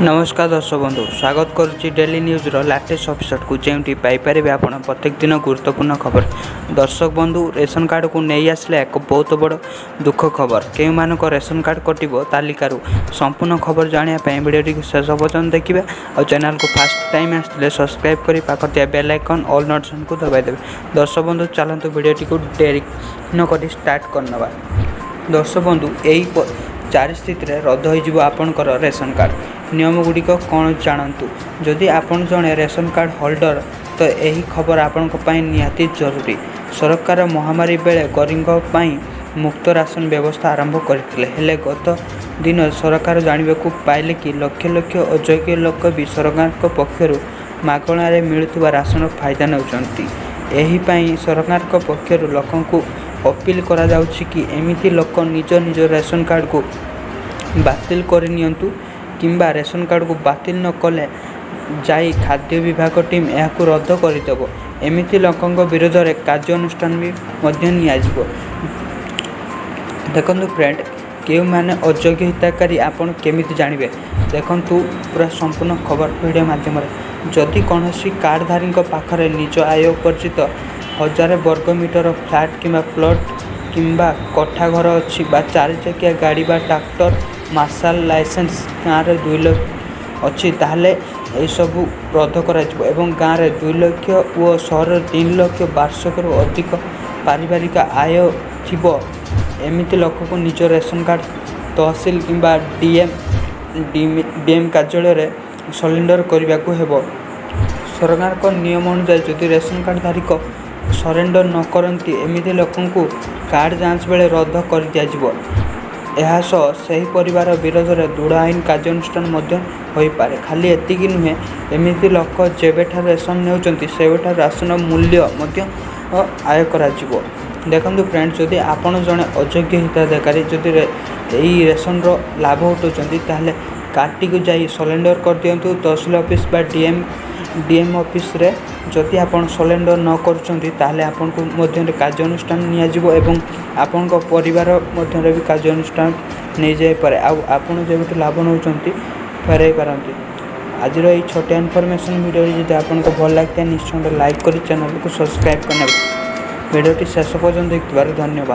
नमस्कार दर्शक बंधु स्वागत करुच्ची डेली न्यूज लाटेस्ट एपिसोड को जेमती पाइपर आप प्रत्येक दिन गुरुत्वपूर्ण खबर। दर्शक बंधु रेशन कार्ड को नहीं आसले एक बहुत बड़ दुख खबर। के मानक रेशन कार्ड कटिबो तालिकारु संपूर्ण खबर जानापी वीडियो शेष पर्यटन देखिए और चैनल को फास्ट टाइम आसते सब्सक्राइब कर पाखर बेल आइकन ऑल नोटिफिकेशन को दबाइदेवे। दर्शक बंधु चलतु वीडियो को डेरी न कर स्टार्ट करनवा। दर्शक बंधु यही चार स्थित रद्द हो आपणकर रेशन कार्ड नियम गुड़िक कौन जानतु। जदि आपन जड़े रेशन कार्ड होल्डर तो यही खबर आपण निहाती जरूरी। सरकार महामारी बेले गरीबों मुक्त राशन व्यवस्था आरंभ करथिले, हेले गत दिन सरकार जानवाक पाइले कि लक्ष लक्ष अयोग्य लोक भी सरकार पक्षर मागणारे मिलुवा राशन फायदा नौचंती। एही पई सरकार पक्षर लोकों को अपील करा जाउछि कि एमिति लोक निज निज रेशन कार्ड को बातिल करनियंतु किंबा रेशन कार्ड को बातिल न कले जाई खाद्य विभाग टीम यह रद्द करदेव। एमिति लोकों विरोध में कार्यानुष्ठान भी देखु फ्रेंड के माने अयोग्य हितकारी आपन केमिति जानिबे देखु पूरा संपूर्ण खबर वीडियो माध्यम। जदि कौन कार्डधारी पाखरे निज आय उपर्जित 1000 वर्ग मीटर फ्लैट किंबा प्लॉट किंबा कोठा घर अच्छी बा 4 चकिया गाड़ी बा ट्रैक्टर मार्शल लाइसेंस गाँव में 2 लाख अच्छी ताहले सबू रद्द कर गाँव में 2 लाख और सहर 3 लाख वार्षिक अधिक पारिवारिक आय थी एमती लोक को निज रेशन कार्ड तहसिल किंबा डीएम कार्यालय सरेंडर करने को हेबो। सरकार को नियम अनुसार जदि रेशन कार्ड धारिक सरेंडर न करती एमती लोकों को कार्ड जांच बेले रद्द कर दिया। यह सही परिवार विरोध में दृढ़ आईन कार्यानुष्ठान हो पारे। खाली एतिकी नुहे एमती लोक जेबेठा रेशन नेउचंती सेबेठा राशन मूल्य आय करा देखु फ्रेंड जदि आपन जड़े अयोग्य हिताधिकारी जदि यही रेशन लाभ उठाउछंती ताहले कार्डटी को जाई सरेंडर कर दियंतु तहसील ऑफिस बा डीएम ऑफिस रे। जदि आपन सरेंडर न करूछंती ताहले आपन को मध्य कार्यानुष्ठान निया जिवो एवं आपन को परिवार मध्य भी कार्यानुष्ठान नहीं जाय पारे। आपन जेबेठु लाभ नउछंती फेराई पारंती। आज ये छोटिया इनफॉरमेशन वीडियो जदि आपन को भल लगता है निश्चय लाइक कर चैनल को सब्सक्राइब करने वीडियो शेष पर्यटन देखिबार धन्यवाद।